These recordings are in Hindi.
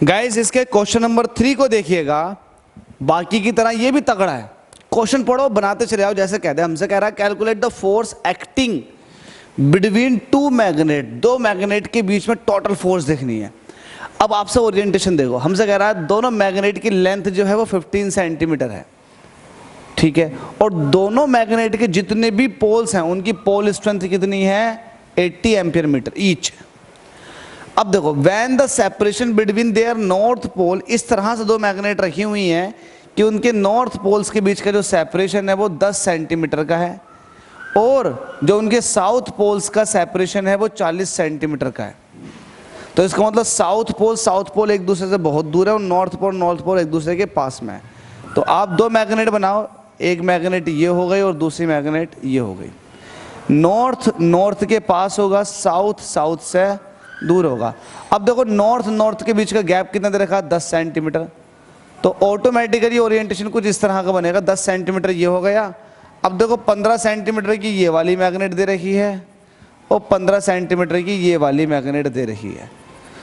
गाइस इसके क्वेश्चन नंबर 3 को देखिएगा, बाकी की तरह ये भी तगड़ा है। क्वेश्चन पढ़ो, बनाते चले आओ। जैसे कहते हैं, हमसे कह रहा है calculate the force acting between two magnet, दो मैग्नेट के बीच में टोटल फोर्स देखनी है। अब आपसे ओरिएंटेशन देखो, हमसे कह रहा है दोनों मैग्नेट की लेंथ जो है वो 15 सेंटीमीटर है, ठीक है, और दोनों मैग्नेट के जितने भी पोल्स हैं उनकी पोल स्ट्रेंथ कितनी है, 80 एम्पियर मीटर ईच। अब देखो, when the separation between their north pole, इस तरह से दो मैग्नेट रखी हुई हैं कि उनके नॉर्थ पोल्स के बीच का जो सेपरेशन है वो 10 सेंटीमीटर का है, और जो उनके साउथ पोल्स का सेपरेशन है वो 40 सेंटीमीटर का है। तो इसका मतलब साउथ पोल एक दूसरे से बहुत दूर है और नॉर्थ पोल एक दूसरे के पास में है। तो आप दो मैग्नेट बनाओ, एक मैग्नेट ये हो गई और दूसरी मैग्नेट ये हो गई। नॉर्थ के पास होगा, साउथ से दूर होगा। अब देखो, नॉर्थ के बीच का गैप कितना दे रखा है, 10 सेंटीमीटर। तो ऑटोमेटिकली ओरिएंटेशन कुछ इस तरह का बनेगा, 10 सेंटीमीटर ये हो गया। अब देखो, 15 सेंटीमीटर की ये वाली मैग्नेट दे रखी है और 15 सेंटीमीटर की ये वाली मैग्नेट दे रखी है।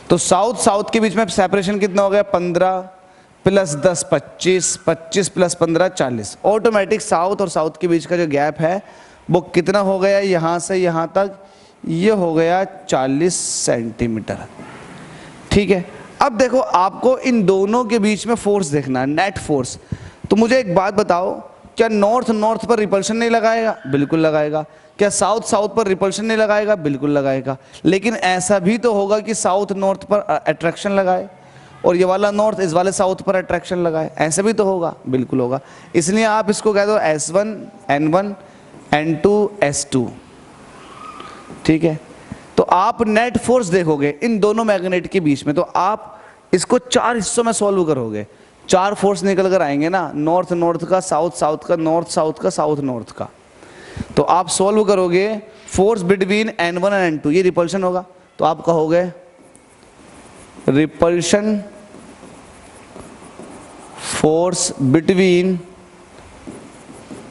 तो साउथ के बीच में सेपरेशन कितना हो गया, 15 प्लस 10 25, 25 प्लस 15 40। ऑटोमेटिक साउथ के बीच का जो गैप है वो कितना हो गया, यहाँ से यहाँ तक ये हो गया 40 सेंटीमीटर, ठीक है। अब देखो, आपको इन दोनों के बीच में फोर्स देखना है, नेट फोर्स। तो मुझे एक बात बताओ, क्या नॉर्थ पर रिपल्शन नहीं लगाएगा? बिल्कुल लगाएगा। क्या साउथ पर रिपल्शन नहीं लगाएगा? बिल्कुल लगाएगा। लेकिन ऐसा भी तो होगा कि साउथ नॉर्थ पर अट्रैक्शन लगाए और ये वाला नॉर्थ इस वाले साउथ पर अट्रैक्शन लगाए, ऐसे भी तो होगा? बिल्कुल होगा। इसलिए आप इसको कह दो S1 N1 N2 S2, ठीक है। तो आप नेट फोर्स देखोगे इन दोनों मैग्नेट के बीच में, तो आप इसको 4 हिस्सों में सॉल्व करोगे। 4 फोर्स निकल कर आएंगे ना, नॉर्थ का, साउथ का, नॉर्थ का, साउथ नॉर्थ का। तो आप सॉल्व करोगे फोर्स बिटवीन N1 और N2, ये रिपल्शन होगा। तो आप कहोगे repulsion force between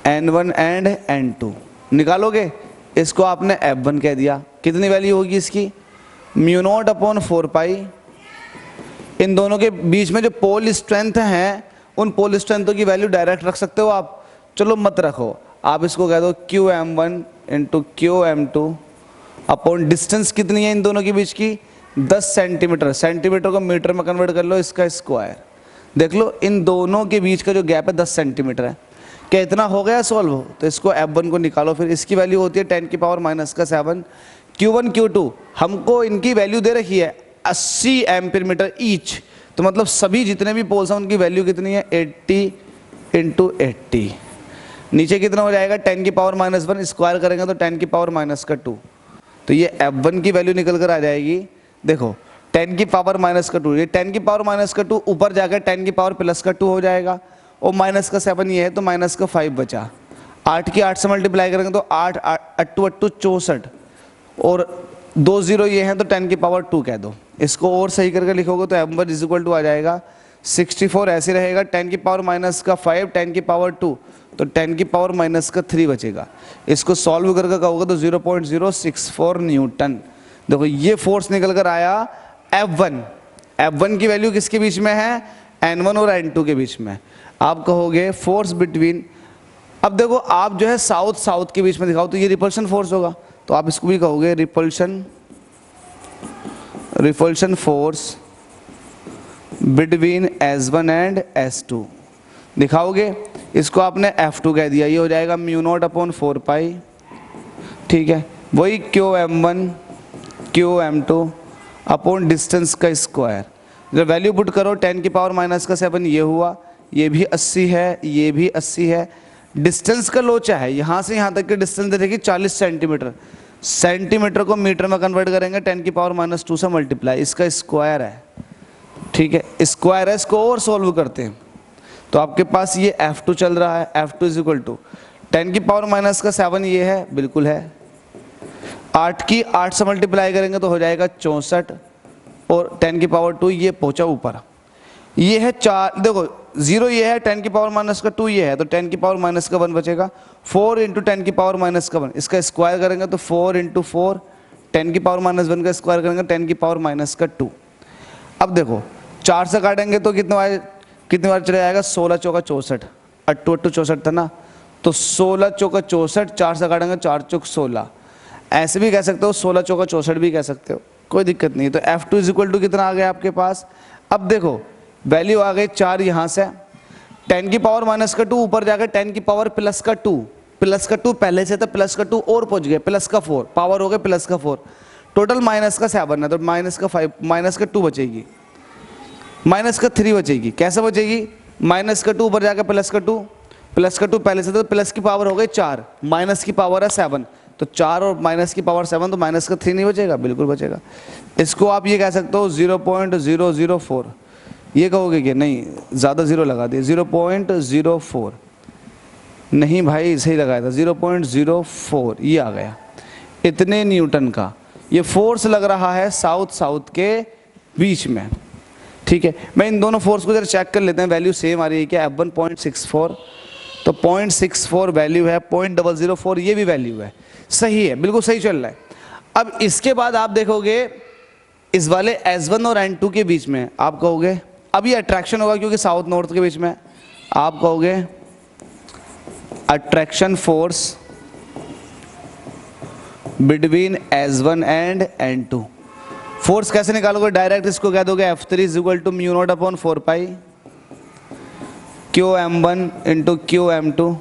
N1 and N2 निकालोगे। इसको आपने F1 कह दिया। कितनी वैल्यू होगी इसकी, μ0/4π। इन दोनों के बीच में जो पोल स्ट्रेंथ हैं उन पोल स्ट्रेंथों की वैल्यू डायरेक्ट रख सकते हो आप, चलो मत रखो, आप इसको कह दो QM1 into QM2 upon distance कितनी है इन दोनों के बीच की, 10 सेंटीमीटर। सेंटीमीटर को मीटर में कन्वर्ट कर लो, इसका स्क्वायर। देख लो, इन दोनों के बीच का जो गैप है 10 सेंटीमीटर है। क्या इतना हो गया सॉल्व? तो इसको F1 को निकालो, फिर इसकी वैल्यू होती है 10⁻⁻⁷ Q1 Q2 हमको इनकी वैल्यू दे रखी है 80 एम्पीयर मीटर ईच। तो मतलब सभी जितने भी पोल्स हैं उनकी वैल्यू कितनी है, 80 इंटू 80। नीचे कितना हो जाएगा, 10⁻⁻1 स्क्वायर करेंगे तो 10⁻⁻²। तो ये F1 की वैल्यू निकल कर आ जाएगी। देखो, 10⁻⁻², ये 10⁻⁻² ऊपर जाकर 10⁻+2 हो जाएगा, और -7 ये है तो -5 बचा। 8 की 8 से मल्टीप्लाई करेंगे तो 8 8 8 64, और 2 0 ये हैं तो 10⁻² कह दो। इसको और सही करके लिखोगे तो M1 = आ जाएगा 64, ऐसे रहेगा 10⁻⁻5 10⁻², तो 10⁻⁻3 बचेगा। इसको सॉल्व करके कहोगे तो 0.064 न्यूटन। देखो, ये फोर्स निकल कर आया F1 की वैल्यू किसके बीच में है, N1 और N2 के बीच में। आप कहोगे फोर्स बिटवीन, अब देखो आप जो है साउथ के बीच में दिखाओ तो ये रिपल्शन फोर्स होगा, तो आप इसको भी कहोगे repulsion force between S1 and S2 दिखाओगे। इसको आपने F2 कह दिया, ये हो जाएगा μ0/4π, ठीक है। वही QM1 QM2 अपॉन डिस्टेंस का स्क्वायर। जब वैल्यू पुट करो 10⁻⁻⁷ ये हुआ, ये भी 80 है, ये भी 80 है। डिस्टेंस का लोचा है, यहाँ से यहाँ तक की डिस्टेंस दे देगी 40 सेंटीमीटर। सेंटीमीटर को मीटर में कन्वर्ट करेंगे 10⁻⁻² से मल्टीप्लाई, इसका स्क्वायर है, ठीक है। स्क्वायर है, इसको और सॉल्व करते हैं तो आपके पास ये F2 चल रहा है। F2 = 10⁻⁻7 ये है, बिल्कुल है। 8 की 8 से मल्टीप्लाई करेंगे तो हो जाएगा 64, और 10⁻² ये पहुंचा ऊपर, ये है 4। देखो 0 ये है, 10⁻⁻² ये है, तो 10⁻⁻1 बचेगा। 4 इंटू 10⁻⁻1, इसका स्क्वायर करेंगे तो 4 इंटू 4, 10⁻⁻1 का स्क्वायर करेंगे 10⁻⁻²। अब देखो 4 से काटेंगे तो कितने बार चले जाएगा, 16 चौका 64, 8 8 64 था ना, तो 16 चौका 64, 4 से काटेंगे 4 चौक 16, ऐसे भी कह सकते हो, 16 चौका 64 भी कह सकते हो, कोई दिक्कत नहीं। तो F2 इज इक्वल टू कितना आ गया आपके पास, अब देखो वैल्यू आ गई 4 यहाँ से, 10 की पावर माइनस का 2 ऊपर जाकर 10 की पावर प्लस का 2, प्लस का 2 पहले से था, प्लस का 2 और पहुंच गए, प्लस का 4, पावर हो गए प्लस का 4, टोटल माइनस का 7 है, तो माइनस का 5, माइनस का 2 बचेगी, माइनस का 3 बचेगी। कैसे बचेगी, माइनस का 2 ऊपर जाकर प्लस का 2, प्लस का 2 पहले से था, तो प्लस की पावर हो गई 4, माइनस की पावर है 7, तो 4 और माइनस की पावर 7, तो माइनस का 3 नहीं बचेगा, बिल्कुल बचेगा। इसको आप ये कह सकते हो 0.004, ये कहोगे कि नहीं ज़्यादा जीरो लगा दिए, 0.04 नहीं भाई सही लगाया था, 0.04 ये आ गया, इतने न्यूटन का ये फोर्स लग रहा है साउथ साउथ के बीच में। ठीक है, मैं इन दोनों फोर्स को जरा चेक कर लेते हैं, वैल्यू सेम आ रही है क्या, F1 0.64, तो 0.64 वैल्यू है, 0.004 ये भी वैल्यू है, सही है, बिल्कुल सही चल रहा है। अब इसके बाद आप देखोगे इस वाले S1 और N2 के बीच में, आप कहोगे अब ये अट्रैक्शन होगा क्योंकि साउथ नॉर्थ के बीच में, आप कहोगे attraction force between S1 and N2। Force कैसे निकालोगे, डायरेक्ट इसको कह दोगे F3 is equal to mu not upon 4 pi QM1 into QM2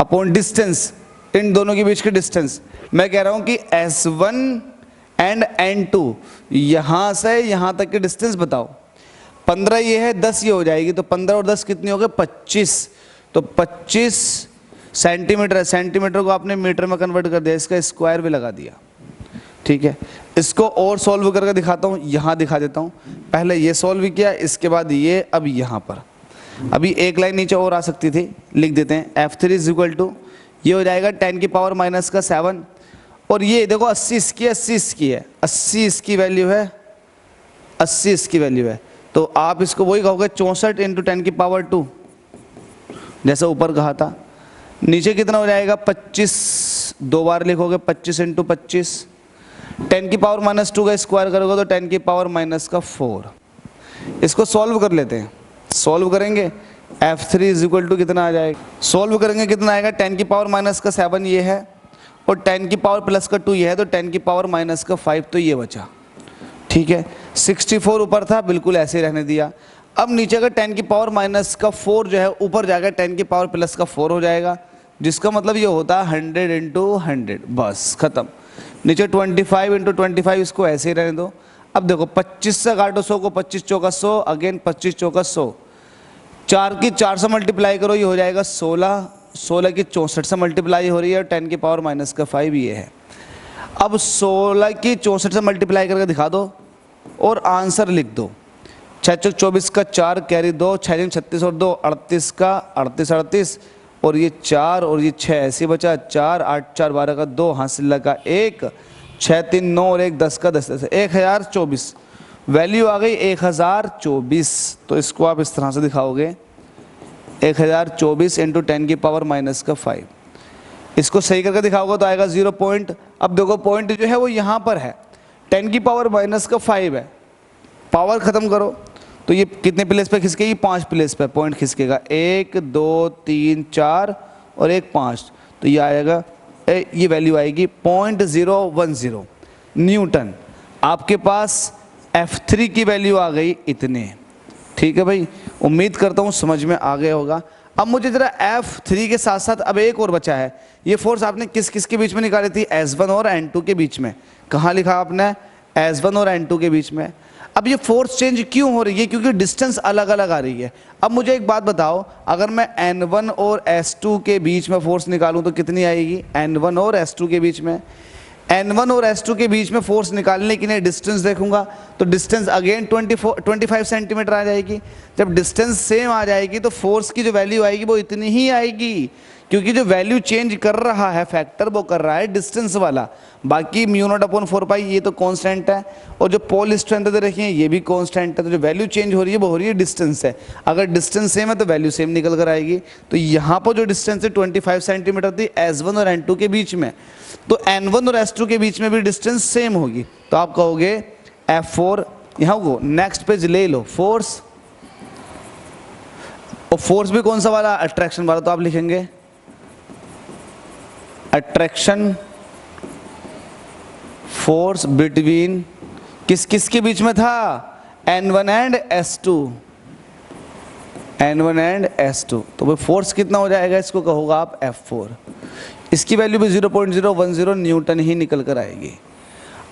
upon distance, इन दोनों के बीच की डिस्टेंस। मैं कह रहा हूं कि S1 एंड N2 यहां से यहां तक की डिस्टेंस बताओ, 15 ये है, 10 ये हो जाएगी, तो 15 और 10 कितनी हो गई, 25, तो 25 सेंटीमीटर है, सेंटीमीटर को आपने मीटर में कन्वर्ट कर दिया, इसका स्क्वायर भी लगा दिया। ठीक है, इसको और सॉल्व करके दिखाता हूँ, यहाँ दिखा देता हूँ, पहले ये सॉल्व किया, इसके बाद ये, अब यहाँ पर अभी एक लाइन नीचे और आ सकती थी, लिख देते हैं F3 इज इक्वल टू, ये हो जाएगा 10 की पावर माइनस का 7, और ये देखो 80 इसकी है, 80 इसकी है, 80 इसकी वैल्यू है, 80 इसकी वैल्यू है, तो आप इसको वही कहोगे 64 इंटू 10 की पावर 2, जैसा ऊपर कहा था। नीचे कितना हो जाएगा, 25, दो बार लिखोगे 25 इंटू 25, 10 की पावर माइनस 2 का स्क्वायर करोगे तो 10 की पावर माइनस का 4। इसको सॉल्व कर लेते हैं, सॉल्व करेंगे F3 इज इक्वल टू कितना आ जाएगा, सॉल्व करेंगे कितना आएगा, 10 की पावर माइनस का 7 ये है, और 10 की पावर प्लस का 2 ये है, तो 10 की पावर माइनस का 5 तो ये बचा। ठीक है, 64 ऊपर था, बिल्कुल ऐसे रहने दिया। अब नीचे का 10 की पावर माइनस का 4 जो है ऊपर जाएगा 10 की पावर प्लस का 4 हो जाएगा, जिसका मतलब ये होता है 100 इंटू 100, बस खत्म। नीचे 25 इंटू 25, इसको ऐसे ही रहने दो। अब देखो 25 से काटो 100 को, 25 चौका 100, अगेन 25 चौका 100, 4 की 4 से मल्टीप्लाई करो, ये हो जाएगा 16, 16 की 64 से मल्टीप्लाई हो रही है, और 10 की पावर माइनस का 5 ये है। अब 16 की 64 से मल्टीप्लाई करके दिखा दो और आंसर लिख दो, 6 चौक 24 का 4 कैरी 2, 6 36 और 2 38 का 38, और ये 4 और ये 6 ऐसे बचा, 4 8 4 12 का 2, हासिल का 1, 6 3 9 और 1 10 का 10 1024, वैल्यू आ गई 1024। तो इसको आप इस तरह से दिखाओगे 1024 इंटू 10 की पावर माइनस का 5, इसको सही करके दिखाओगे तो आएगा 0 पॉइंट। अब देखो पॉइंट जो है वो यहाँ पर है, 10 की पावर माइनस का 5 है, पावर खत्म करो तो ये कितने प्लेस पे खिसकेगी, 5 प्लेस पे पॉइंट खिसकेगा, 1 2 3 4 और 1 5, तो ये आएगा, ये वैल्यू आएगी 0.010 न्यूटन। आपके पास F3 की वैल्यू आ गई इतने। ठीक है भाई, उम्मीद करता हूँ समझ में आ गया होगा। अब मुझे जरा F3 के साथ साथ अब एक और बचा है, ये फोर्स आपने किस किस के बीच में निकाली थी, S1 और N2 के बीच में। कहाँ लिखा आपने, S1 और N2 के बीच में। अब ये फोर्स चेंज क्यों हो रही है, क्योंकि डिस्टेंस अलग अलग आ रही है। अब मुझे एक बात बताओ, अगर मैं N1 और S2 के बीच में फोर्स निकालूं तो कितनी आएगी, N1 और S2 के बीच में, N1 और S2 के बीच में फोर्स निकालने के लिए डिस्टेंस देखूंगा तो डिस्टेंस अगेन 25 सेंटीमीटर आ जाएगी। जब डिस्टेंस सेम आ जाएगी तो फोर्स की जो वैल्यू आएगी वो इतनी ही आएगी, क्योंकि जो वैल्यू चेंज कर रहा है फैक्टर वो कर रहा है डिस्टेंस वाला। बाकी μ0/4 पाई ये तो कांस्टेंट है, और जो पोल स्ट्रेंथ दे रखी है ये भी कांस्टेंट है। तो जो वैल्यू चेंज हो रही है वो हो रही है डिस्टेंस है। अगर डिस्टेंस सेम है तो वैल्यू सेम निकल कर आएगी। तो यहाँ पर जो डिस्टेंस है 25 सेंटीमीटर थी S1 और N2 के बीच में, तो N1 और S2 के बीच में भी डिस्टेंस सेम होगी। तो आप कहोगे F4 यहाँ को नेक्स्ट पेज ले लो, फोर्स, और फोर्स भी कौन सा वाला, अट्रैक्शन वाला, तो आप लिखेंगे अट्रैक्शन फोर्स बिटवीन किस किस के बीच में था, N1 and S2, N1 and S2। तो भाई फोर्स कितना हो जाएगा, इसको कहोगे आप F4। इसकी वैल्यू भी 0.010 न्यूटन ही निकल कर आएगी।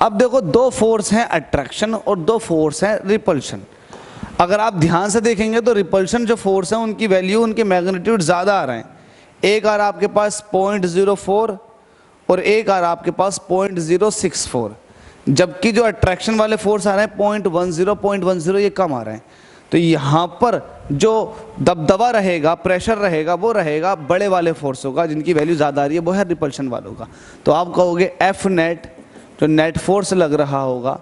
अब देखो दो फोर्स हैं अट्रैक्शन और दो फोर्स हैं रिपल्शन। अगर आप ध्यान से देखेंगे तो रिपल्शन जो फोर्स है उनकी वैल्यू, उनके मैग्नीट्यूड ज़्यादा आ रहे हैं। एक आ रहा आपके पास 0.04 और एक आ रहा आपके पास 0.064, जबकि जो अट्रैक्शन वाले फोर्स आ रहे हैं 0.10 ये कम आ रहे हैं। तो यहाँ पर जो दबदबा रहेगा, प्रेशर रहेगा, वो रहेगा बड़े वाले फोर्सों का जिनकी वैल्यू ज़्यादा आ रही है, वो है रिपल्शन वालों का। तो आप कहोगे एफ नेट, जो नेट फोर्स लग रहा होगा,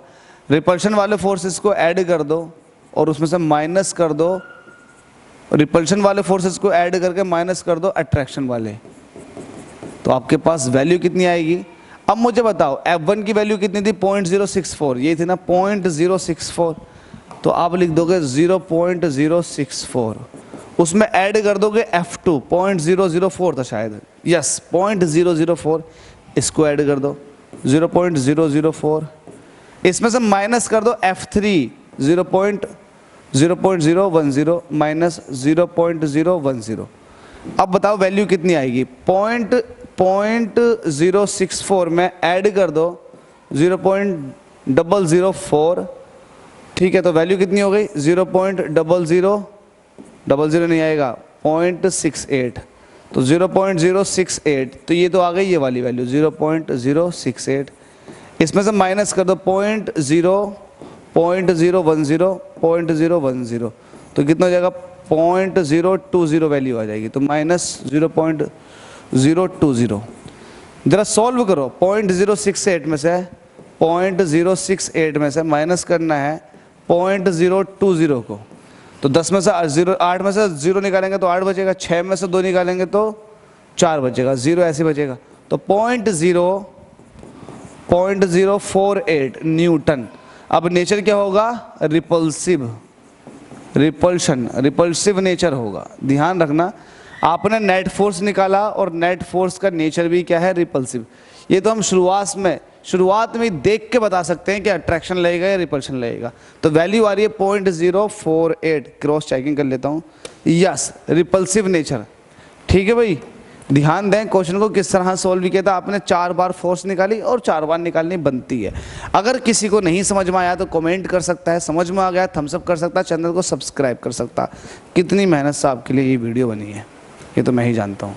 रिपल्शन वाले फोर्सेस को ऐड कर दो और उसमें से माइनस कर दो, रिपल्शन वाले फोर्सेस को ऐड करके माइनस कर दो अट्रैक्शन वाले, तो आपके पास वैल्यू कितनी आएगी। अब मुझे बताओ F1 की वैल्यू कितनी थी, 0.064, ये थी ना 0.064, तो आप लिख दोगे 0.064, उसमें ऐड कर दोगे F2, 0.004 था शायद, यस 0.004, इसको ऐड कर दो 0.004, इसमें से माइनस कर दो F3, 0.010 माइनस 0.010। अब बताओ वैल्यू कितनी आएगी, 0.064 में ऐड कर दो 0.004, ठीक है, तो वैल्यू कितनी हो गई 0.00 नहीं आएगा 0.68, तो 0.068, तो ये तो आ गई ये वाली वैल्यू 0.068, इसमें से माइनस कर दो 0.010, तो कितना हो जाएगा 0.020 वैल्यू आ जाएगी, तो माइनस 0.020। जरा सॉल्व करो, 0.068 में से माइनस करना है 0.020 को, तो 10 में से 8 में से 0 निकालेंगे तो 8 बचेगा, 6 में से 2 निकालेंगे तो 4 बचेगा, 0 ऐसे बचेगा, तो 0.048 न्यूटन। अब नेचर क्या होगा, रिपल्सिव नेचर होगा। ध्यान रखना, आपने नेट फोर्स निकाला और नेट फोर्स का नेचर भी क्या है, रिपल्सिव। ये तो हम शुरुआत में देख के बता सकते हैं कि अट्रैक्शन लगेगा या रिपल्शन लगेगा। तो वैल्यू आ रही है 0.048, क्रॉस चेकिंग कर लेता हूँ, यस रिपल्सिव नेचर। ठीक है भाई, ध्यान दें क्वेश्चन को किस तरह सॉल्व किया था। आपने 4 बार फोर्स निकाली और 4 बार निकालनी बनती है। अगर किसी को नहीं समझ में आया तो कमेंट कर सकता है, समझ में आ गया थम्स अप कर सकता है, चैनल को सब्सक्राइब कर सकता। कितनी मेहनत से आपके लिए ये वीडियो बनी है ये तो मैं ही जानता हूँ।